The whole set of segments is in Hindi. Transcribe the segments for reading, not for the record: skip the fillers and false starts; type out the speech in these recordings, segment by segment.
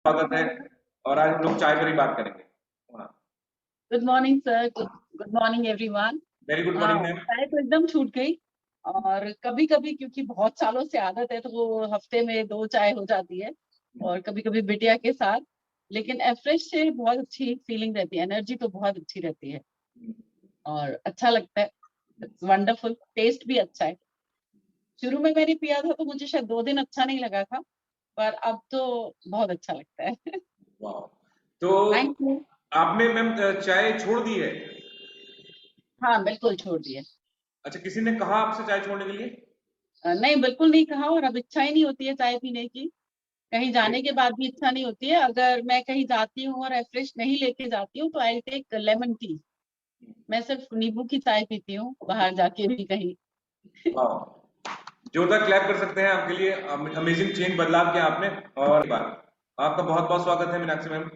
स्वागत है। और आज हम लोग चाय पर ही बात करेंगे। Good morning sir, good morning everyone. Very good morning ma'am. चाय तो एकदम छूट गई और कभी कभी क्योंकि बहुत सालों से आदत है तो वो हफ्ते में 2 चाय हो जाती है और कभी कभी बिटिया के साथ। लेकिन एफ्रेश से बहुत अच्छी फीलिंग रहती है, एनर्जी तो बहुत अच्छी रहती है और अच्छा लगता है। वंडरफुल, टेस्ट भी अच्छा है। शुरू में मैंने पिया था तो मुझे शायद 2 दिन अच्छा नहीं लगा था, पर अब तो बहुत अच्छा लगता है। वाह, तो थैंक यू। आपने मैम चाय छोड़ दी है? हाँ बिल्कुल छोड़ दिया। अच्छा, किसी ने कहा आपसे चाय छोड़ने के लिए? नहीं, बिल्कुल नहीं कहा और अब इच्छा ही नहीं होती है चाय पीने की। कहीं जाने के बाद भी इच्छा नहीं होती है। अगर मैं कहीं जाती हूँ और फ्रेश नहीं लेके जाती हूँ तो आई टेक लेमन टी। मैं सिर्फ नींबू की चाय पीती हूँ बाहर जाके भी कहीं। वाह, जोरदार क्लैप कर सकते हैं आपके लिए। अमेजिंग चेंज, बदलाव किया आपने। और आपका बहुत बहुत स्वागत है Meenakshi ma'am.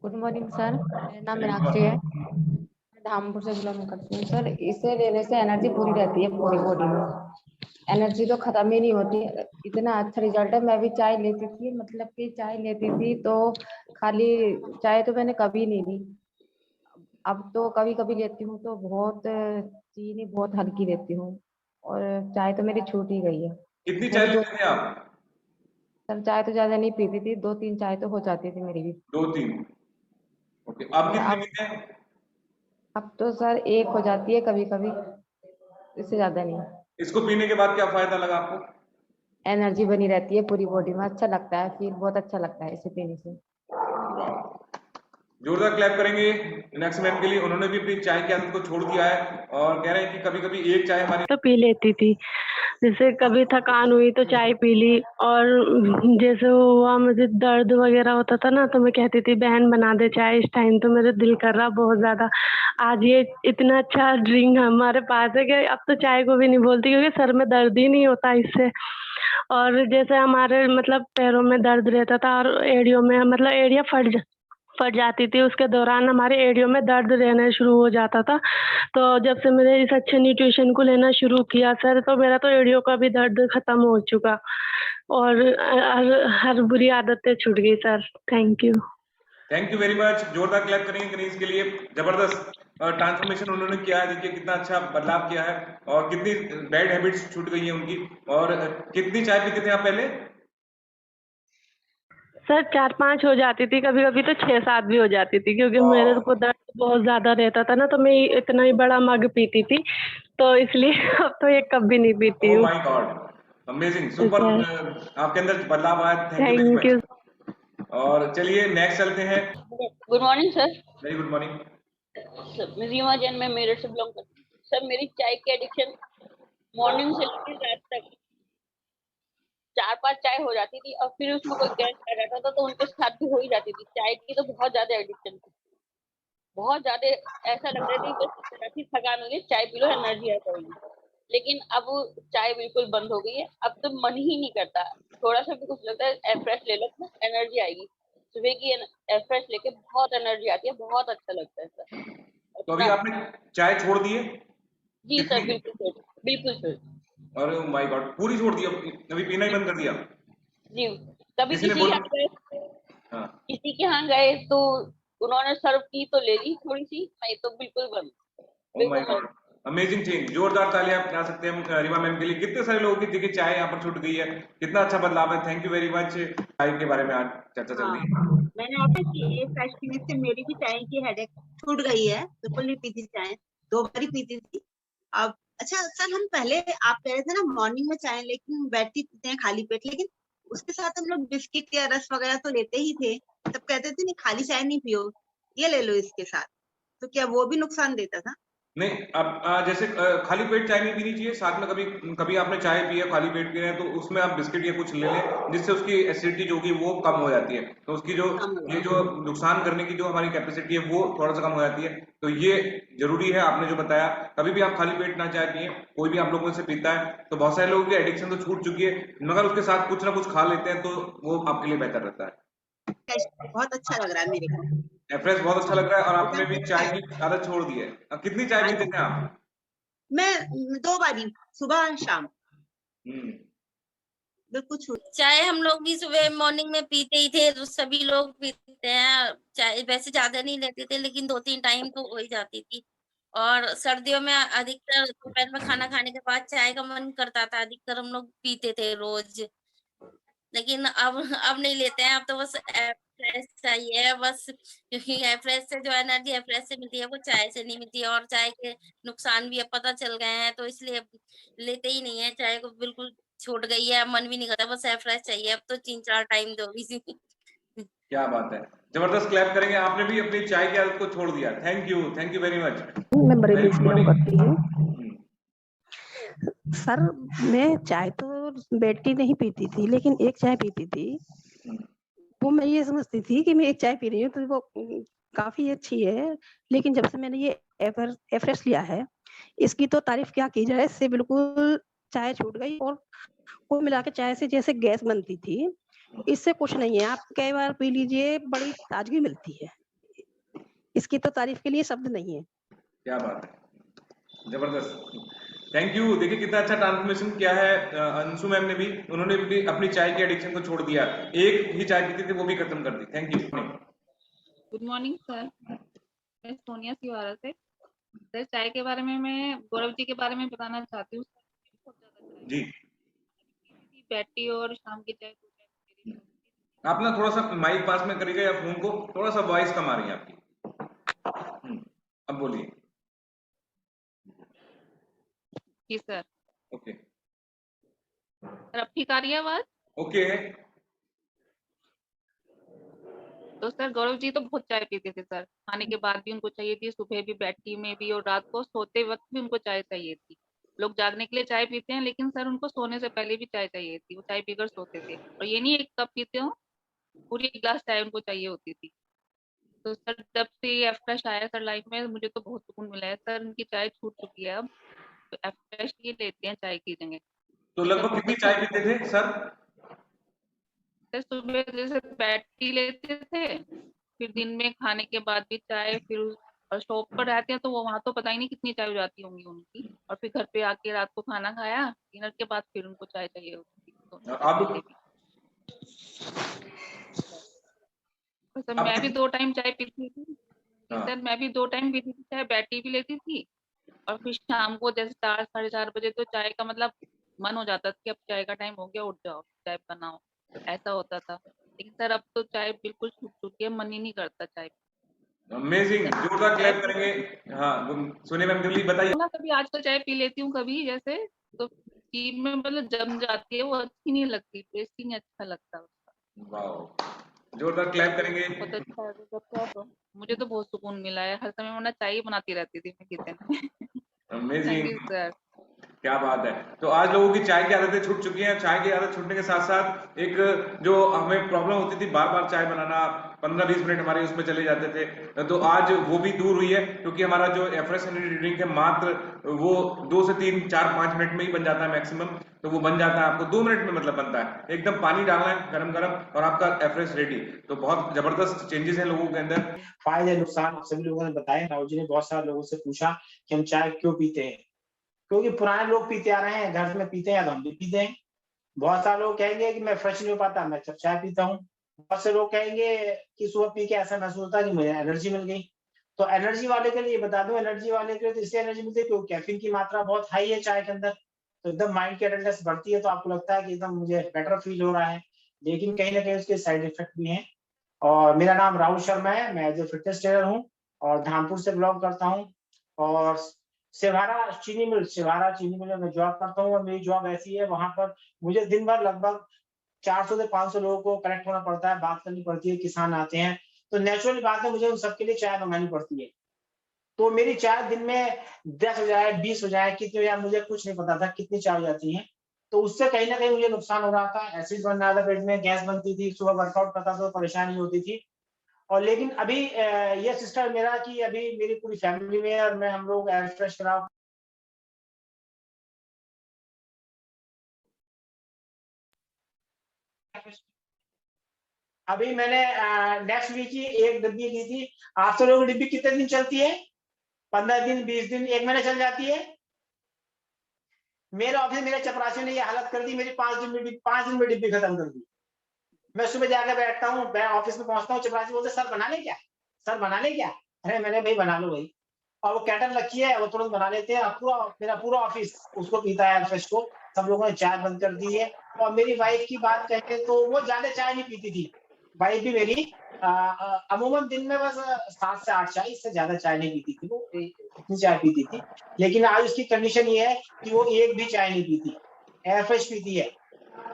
Good morning sir, मेरा नाम वेरी गुड मीनाक्षी है। मॉर्निंग। मैं धामपुर से बिलोंग करती हूँ सर। इसे लेने से एनर्जी पूरी रहती है पूरी बॉडी में। एनर्जी तो खत्म ही नहीं होती। इतना अच्छा रिजल्ट है। मैं भी चाय लेती थी, मतलब कि चाय लेती थी तो खाली चाय तो मैंने कभी नहीं ली। अब तो कभी कभी लेती हूँ तो बहुत चीनी बहुत हल्की लेती हूँ और चाय तो मेरी छूट ही गई है। कितनी चाय मेरी दो लेते थे आप? सर चाय तो ज्यादा नहीं पीती थी, 2-3 चाय तो हो जाती थी मेरी भी। 2-3। ओके, आप और कितनी पीते हैं? अब तो सर एक हो जाती है कभी कभी, इससे ज्यादा नहीं। इसको पीने के बाद क्या फायदा लगा आपको? एनर्जी बनी रहती है पूरी बॉडी में, अच्छा लगता है, फील बहुत अच्छा लगता है इसे पीने से। जोरदार क्लैप करेंगे मीनाक्षी मैम के लिए। उन्होंने भी अपनी चाय की आदत को छोड़ दिया है और कह रहे हैं कि कभी कभी एक चाय हमारी तो पी लेती थी। जैसे कभी थकान हुई तो चाय पी ली, और जैसे हुआ मुझे दर्द वगैरह होता था ना तो मैं कहती थी बहन बना दे चाय, इस टाइम तो मेरा दिल कर रहा बहुत ज्यादा। आज ये इतना अच्छा ड्रिंक हमारे पास है कि अब तो चाय को भी नहीं बोलती, क्योंकि सर में दर्द ही नहीं होता इससे। और जैसे हमारे मतलब पैरों में दर्द रहता था और एड़ियों में, मतलब एड़िया फट जाती थी, उसके दौरान हमारे एड़ियों में दर्द रहना शुरू हो जाता था। तो जब से मैंने इस अच्छे न्यूट्रिशन को लेना शुरू किया सर, तो मेरा तो एड़ियों का भी दर्द खत्म हो चुका और हर बुरी आदतें छूट गई sir. Thank you. Thank you very much. जोरदार क्लैप करेंगे कनीज के लिए। जबरदस्त ट्रांसफॉर्मेशन उन्होंने किया है। देखिए कितना अच्छा बदलाव किया है और कितनी बैड हैबिट्स छूट गई हैं उनकी। और कितनी चाय पीते थे आप पहले? सर 4-5 हो जाती थी, कभी कभी तो 6-7 भी हो जाती थी, क्योंकि मेरे को दर्द बहुत ज्यादा रहता था ना, तो मैं इतना ही बड़ा मग पीती थी, तो इसलिए अब तो एक कप भी नहीं पीती ओह हूँ। My God, amazing, super. आपके अंदर बदलाव आया। Thank you very thank you. Much. और चलिए नेक्स्ट चलते हैं। Good morning sir. Very good morning. मैं रीमा जैन, मैं मेरठ से बिलोंग करती हूँ सर। मेरी चाय की एडिक्शन मॉर्निंग से लेकर रात तक 4-5 चाय हो जाती थी और फिर उसमें कोई गेस्ट आ जाता था तो उनके साथ भी हो ही जाती थी। चाय की तो बहुत ज्यादा एडिक्शन थी, बहुत ज्यादा। ऐसा लग रहा था कि बस थकान हो गई, चाय पी लो एनर्जी आ जाएगी। लेकिन अब चाय बिल्कुल बंद हो गई है। अब तो मन ही नहीं करता। थोड़ा सा भी कुछ लगता है एफ्रेश ले लो तो एनर्जी आएगी। सुबह की एफ्रेश लेके बहुत एनर्जी आती है, बहुत अच्छा लगता है सर। तो अभी आपने चाय छोड़ दी है? जी सर, कितनी? बिल्कुल छोड़, बिल्कुल छोड़। अरे माय गॉड, पूरी छोड़ दी? अभी पीना ही बंद कर दिया? जी, कभी किसी ने किसी के बोला? यहाँ गए, हाँ। किसी के यहाँ गए तो उन्होंने सर्व की तो ले ली थोड़ी सी, नहीं तो बिल्कुल बंद, ओह माय बिल्कुल बंद। God, amazing change. जोरदार तालियां आप बजा सकते हैं रीमा मैम के लिए। कितने सारे लोगों की देखिए चाय यहाँ पर छूट गई है। कितना अच्छा बदलाव है। Thank you very much. चाय के बारे में आज चर्चा चल हाँ, रही है। मैंने आपको कि फ्रेश पीने से मेरी भी चाय की हेडेक छूट गई है। बिल्कुल नहीं पीती चाय, 2 बार ही पीती थी। अब अच्छा सर, हम पहले आप कह रहे थे ना मॉर्निंग में चाय लेकिन बैठती पीते हैं खाली पेट, लेकिन उसके साथ हम लोग बिस्किट या रस वगैरह तो लेते ही थे। तब कहते थे नहीं खाली चाय नहीं पियो, ये ले लो इसके साथ। तो क्या वो भी नुकसान देता था? नहीं, अब जैसे खाली पेट चाय नहीं पीनी चाहिए। साथ में कभी कभी आपने चाय पी है, खाली पेट पी रहे हैं, तो उसमें आप बिस्किट या कुछ ले लें जिससे उसकी एसिडिटी जो होगी वो कम हो जाती है। तो उसकी जो ये जो नुकसान करने की जो हमारी कैपेसिटी है वो थोड़ा सा कम हो जाती है। तो ये जरूरी है आपने जो बताया। कभी भी आप खाली पेट ना चाय पिए। कोई भी आप लोगों से पीता है तो बहुत सारे लोगों की एडिक्शन तो छूट चुकी है, मगर उसके साथ कुछ ना कुछ खा लेते हैं तो वो आपके लिए बेहतर रहता है। बहुत अच्छा लग रहा है मेरे को। एफ्रेश बहुत अच्छा लग रहा है और आपने भी रिजल्ट अच्छा चाय है। की आदत छोड़ दी है। कितनी चाय हाँ पीते जी, थे आप? मैं 2 बारी, सुबह और शाम। बिल्कुल छूट। चाय हम लोग भी सुबह मॉर्निंग में पीते ही थे, तो सभी लोग पीते हैं चाय। वैसे ज्यादा नहीं लेते थे, लेकिन 2-3 टाइम तो हो ही जाती थी। और सर्दियों में अधिकतर दोपहर में खाना खाने के बाद चाय का मन करता था, अधिकतर हम लोग पीते थे रोज। लेकिन अब नहीं लेते हैं, अब तो बस फ्रेश चाहिए बस, क्योंकि फ्रेश से जो एनर्जी फ्रेश से मिलती है वो चाय से नहीं मिलती है। और चाय के नुकसान भी अब पता चल गए हैं, तो इसलिए अब लेते ही नहीं है चाय को, बिल्कुल छूट गई है। अब मन भी नहीं करता, बस फ्रेश चाहिए अब तो 3-4 टाइम दो भी। क्या बात है, जबरदस्त क्लैप करेंगे। आपने भी अपनी चाय की आदत को छोड़ दिया। Thank you very much. मैं बरेली से बिलोंग करती हूँ। हम्म, सर मैं चाय तो बैठी नहीं पीती थी, लेकिन एक चाय पीती थी। वो मैं ये समझती थी कि मैं एक चाय पी रही हूँ तो वो काफी अच्छी है। लेकिन जब से मैंने ये एफ्रेश लिया है, इसकी तो तारीफ क्या की जाए। इससे बिल्कुल चाय छूट गई, और वो मिला के चाय से जैसे गैस बनती थी, इससे कुछ नहीं है। आप कई बार पी लीजिए, बड़ी ताजगी मिलती है। इसकी तो तारीफ के लिए शब्द नहीं है। क्या बात है, जबरदस्त। Thank you. देखिए कितना अच्छा ट्रांसफॉर्मेशन किया है अंशु मैम ने भी। उन्होंने भी अपनी चाय की एडिक्शन को छोड़ दिया। एक ही चाय पीती थी, वो भी खत्म कर दी। Thank you. Good morning sir, मैं सोनिया सिवारा से। सर चाय के बारे में मैं गौरव जी के बारे में बताना चाहती हूँ। बहुत ज्यादा जी, चाय बैठी और शाम की चाय 2 टाइम मेरी। आप ना थोड़ा सा माइक पास में करिएगा या फोन को, थोड़ा सा वॉइस कम आ रही है आपकी। अब बोलिए। जी सर। ओके सर अब ठीक आ रही है आवाज? ओके। तो सर गौरव जी तो बहुत चाय पीते थे सर, खाने के बाद भी उनको चाहिए थी, सुबह भी, बैठी में भी, और रात को सोते वक्त भी उनको चाय चाहिए थी। लोग जागने के लिए चाय पीते हैं, लेकिन सर उनको सोने से पहले भी चाय चाहिए थी। वो चाय पीकर सोते थे, और ये नहीं एक कप पीते हो, पूरी 1 गिलास चाय उनको चाहिए होती थी। तो सर जब से ये फ्रेश आया सर लाइफ में, मुझे तो बहुत सुकून मिला है सर। उनकी चाय छूट चुकी है अब, तो फ्रेश ये लेते हैं चाय की जगह। तो सर लगभग बहुत कितनी अच्छा चाय पीते थे सर? सर सुबह जैसे बैठी लेते थे, फिर दिन में खाने के बाद भी चाय, फिर और शॉप पर रहते हैं तो वो वहां तो पता ही नहीं कितनी चाय हो जाती होंगी उनकी। और फिर घर पे आके रात को खाना खाया, डिनर के बाद फिर उनको चाय चाहिए होती थी, तो सर अब पहले भी। तो सर अब मैं भी कितनी? 2 टाइम चाय पीती थी जी हाँ, सर, मैं भी 2 टाइम पीती थी चाय, बैठी भी लेती थी। और फिर शाम को जैसे 4 साढ़े 4 बजे तो चाय का मतलब मन हो जाता था कि अब चाय का टाइम हो गया, उठ जाओ चाय बनाओ, ऐसा होता था। लेकिन सर अब तो चाय बिल्कुल छूट चुकी है, मन ही नहीं करता चाय। अमेजिंग, जोरदार चाय क्लैप करेंगे। हाँ, सोनिया मैम जल्दी बताइए। ना कभी आजकल चाय पी लेती हूँ कभी जैसे, तो जीभ में मतलब जम जाती है, वो अच्छी नहीं लगती, टेस्ट ही नहीं अच्छा लगता उसका। वाह, जोरदार क्लैप करेंगे। बहुत अच्छा है वो जब चाय, तो मुझे तो बहुत सुकून मिला है। हर समय मैं चाय ही बनाती रहती थी मैं किचन में। Thank you amazing, sir. क्या बात है। तो आज लोगों की चाय की आदतें छूट चुकी हैं। चाय की आदत छूटने के साथ साथ एक जो हमें प्रॉब्लम होती थी बार बार चाय बनाना, 15-20 मिनट हमारे उसमें चले जाते थे, तो आज वो भी दूर हुई है, क्योंकि हमारा जो एफ्रेश एनर्जी ड्रिंक है मात्र वो 2 से 3 4 5 मिनट में ही बन जाता है मैक्सिमम। तो वो बन जाता है, आपको 2 मिनट में मतलब बनता है। एकदम पानी डालना है गरम गरम और आपका एफ्रेश रेडी। तो बहुत जबरदस्त चेंजेस हैं लोगों के अंदर। फायदे नुकसान सभी लोगों ने बताए। राहुल जी ने बहुत सारे लोगों से पूछा कि हम चाय क्यों पीते हैं, क्योंकि पुराने लोग पीते आ रहे हैं, घर में पीते हैं तो हम भी पीते हैं। बहुत सारे लोग कहेंगे कि मैं फ्रेश नहीं हो पाता, मैं जब चाय पीता हूँ। बहुत से लोग कहेंगे कि सुबह पी के ऐसा महसूस होता है कि मुझे एनर्जी मिल गई। तो एनर्जी वाले के लिए बता दूं, एनर्जी वाले के लिए तो इसलिए एनर्जी मिलती है क्योंकि कैफीन की मात्रा बहुत हाई है चाय के अंदर। तो एकदम माइंड की अटेंडेंस बढ़ती है, तो आपको लगता है कि एकदम मुझे बेटर फील हो रहा है। लेकिन कहीं ना कहीं उसके साइड इफेक्ट भी हैं। और मेरा नाम राहुल शर्मा है, मैं एज ए फिटनेस ट्रेनर हूँ और धामपुर से बिलोंग करता हूँ। और सिवारा चीनी मिल में मैं जॉब करता हूँ। और मेरी जॉब ऐसी है, वहां पर मुझे दिन भर लगभग 400 से 500 लोगों को कनेक्ट होना पड़ता है, बात करनी पड़ती है। किसान आते हैं तो नेचुरल बात है, मुझे उन सबके लिए चाय मंगानी पड़ती है। तो मेरी चाय दिन में 10 हो जाए, 20 हो जाए, कितनी हो जाए मुझे कुछ नहीं पता था कितनी चाय हो जाती है। तो उससे कहीं ना कहीं मुझे नुकसान हो रहा था, एसिड बन रहा था पेट में, गैस बनती थी, सुबह वर्कआउट करता था तो परेशानी होती थी। और लेकिन अभी ये सिस्टम मेरा कि अभी मेरी पूरी फैमिली में और मैं, हम लोग फ्रेश कराओ। अभी मैंने नेक्स्ट वीक ही एक डिब्बी ली थी। आप सब लोगों की डिब्बी कितने दिन चलती है? 15 दिन, 20 दिन, 1 महीने चल जाती है। मेरे ऑफिस मेरे चपरासियों ने ये हालत कर दी, मेरी 5 दिन में डिब्बी खत्म कर दी। मैं सुबह जाकर बैठता हूँ, मैं ऑफिस में पहुंचता हूँ, चपरासी बोलते सर बना ले क्या, सर बना ले क्या? अरे मैंने भाई बना लो भाई। और वो कैटल रखी है, वो तुरंत बना लेते हैं। मेरा पूरा ऑफिस उसको पीता है, एयरफ्रेश को। सब लोगों ने चाय बंद कर दी है। और मेरी वाइफ की बात कहें तो वो ज्यादा चाय नहीं पीती थी। वाइफ भी मेरी अमूमन दिन में बस 7 से 8 चाय, इससे ज्यादा चाय नहीं पीती थी वो, इतनी चाय पीती थी। लेकिन आज उसकी कंडीशन ये है कि वो एक भी चाय नहीं पीती, एयरफ्रेश पीती है।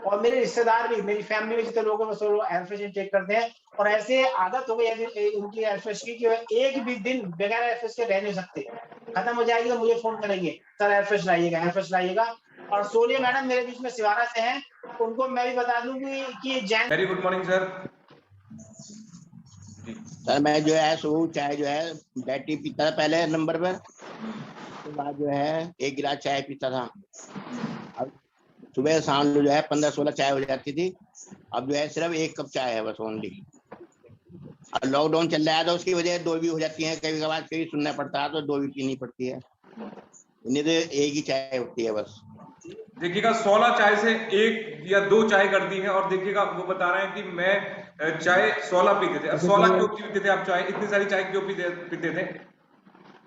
और मेरे रिश्तेदार भी, मेरी फैमिली में जितने लोग हैं वो लोग एयरफ्रेश इंटेक करते हैं। और ऐसे आदत हो गई है उनकी एयरफ्रेश की कि वो एक भी दिन बगैर एयरफ्रेश के रह नहीं सकते। खत्म हो जाएगी तो मुझे फोन करेंगे, सर एयरफ्रेश लाइएगा, एयरफ्रेश लाइएगा। और सोनिया मैडम मेरे बीच में सिवाना से हैं, उनको मैं भी बता दूं कि Jain. Very good morning sir. Sir मैं जो है सुबह चाय जो है बैटी पीता था पहले नंबर पर, उसके बाद जो है 1 गिलास चाय पीता था। अब सुबह शाम जो है 15-16 चाय हो जाती थी। अब जो है सिर्फ 1 कप चाय है बस ओनली। और लॉकडाउन चल रहा है तो उसकी वजह 2 भी हो जाती है, कभी कभार कहीं सुनना पड़ता है तो 2 भी पीनी पड़ती है, नहीं तो 1 ही चाय होती है बस। देखिएगा 16 चाय से 1 या 2 चाय कर दी है। और देखिएगा वो बता रहे हैं कि मैं चाय 16 पीते थे। 16 क्यों पीते थे आप चाय, इतनी सारी चाय क्यों पीते थे?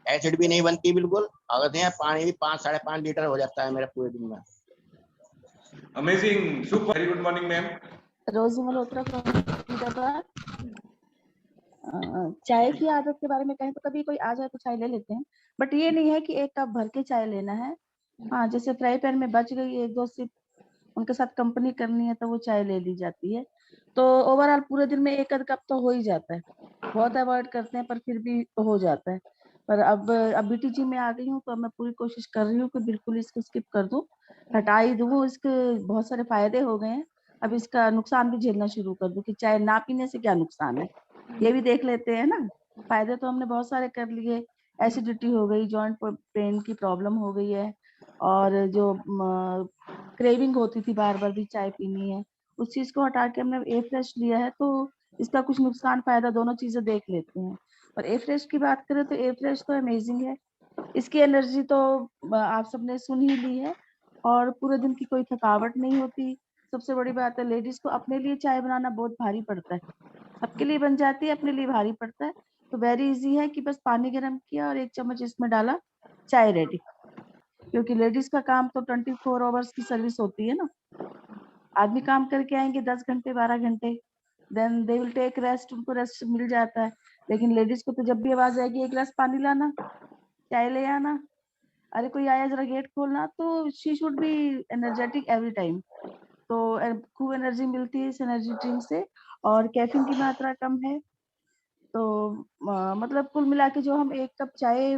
एसिड भी नहीं बनती बिल्कुल, अगर है पानी भी 5-5.5 लीटर हो जाता है मेरा पूरे दिन में। Amazing, super, very good morning ma'am. रोजी मल्होत्रा from चाय की आदत के बारे में कहें तो कभी कोई आ जाए तो चाय ले लेते हैं, बट ये नहीं है कि 1 कप भर के चाय लेना है। हाँ, जैसे फ्राई पैन में बच गई 1-2 सिप, उनके साथ कंपनी करनी है तो वो चाय ले ली जाती है। तो ओवरऑल पूरे दिन में 1 आध कप तो हो ही जाता है। बहुत अवॉइड करते हैं पर फिर भी हो जाता है। पर अब बीटीजी में आ गई हूँ तो मैं पूरी कोशिश कर रही हूँ कि बिल्कुल इसको स्किप कर दूं, हटा ही दूं। इसके बहुत सारे फायदे हो गए हैं, अब इसका नुकसान भी झेलना शुरू कर दूं कि चाय ना पीने से क्या नुकसान है, ये भी देख लेते हैं ना। फायदे तो हमने बहुत सारे कर लिए, एसिडिटी हो गई, जॉइंट पेन की प्रॉब्लम हो गई है, और जो क्रेविंग होती थी बार बार भी चाय पीनी है, उस चीज को हटा के हमने ए फ्रेश लिया है। तो इसका कुछ नुकसान फायदा दोनों चीजें देख लेते हैं। और ए फ्रेश की बात करें तो ए फ्रेश तो अमेजिंग है, इसकी एनर्जी तो आप सबने सुन ही ली है, और पूरे दिन की कोई थकावट नहीं होती। सबसे बड़ी बात है, लेडीज को अपने लिए चाय बनाना बहुत भारी पड़ता है, सबके लिए बन जाती है, अपने लिए भारी पड़ता है। तो वेरी इजी है कि बस पानी गर्म किया और 1 चम्मच इसमें डाला, चाय रेडी। क्योंकि लेडीज का काम तो 24 आवर्स की सर्विस होती है ना। आदमी काम करके आएंगे 10 घंटे 12 घंटे, then they will take rest, उनको रेस्ट मिल जाता है। लेकिन लेडीज को तो जब भी आवाज आएगी 1 गिलास पानी लाना, चाय ले आना, अरे कोई आया जरा गेट खोलना, तो she should be energetic every time. तो खूब एनर्जी मिलती है इस एनर्जी ड्रिंक से, और कैफीन की मात्रा कम है। तो मतलब कुल मिला के जो हम 1 कप चाय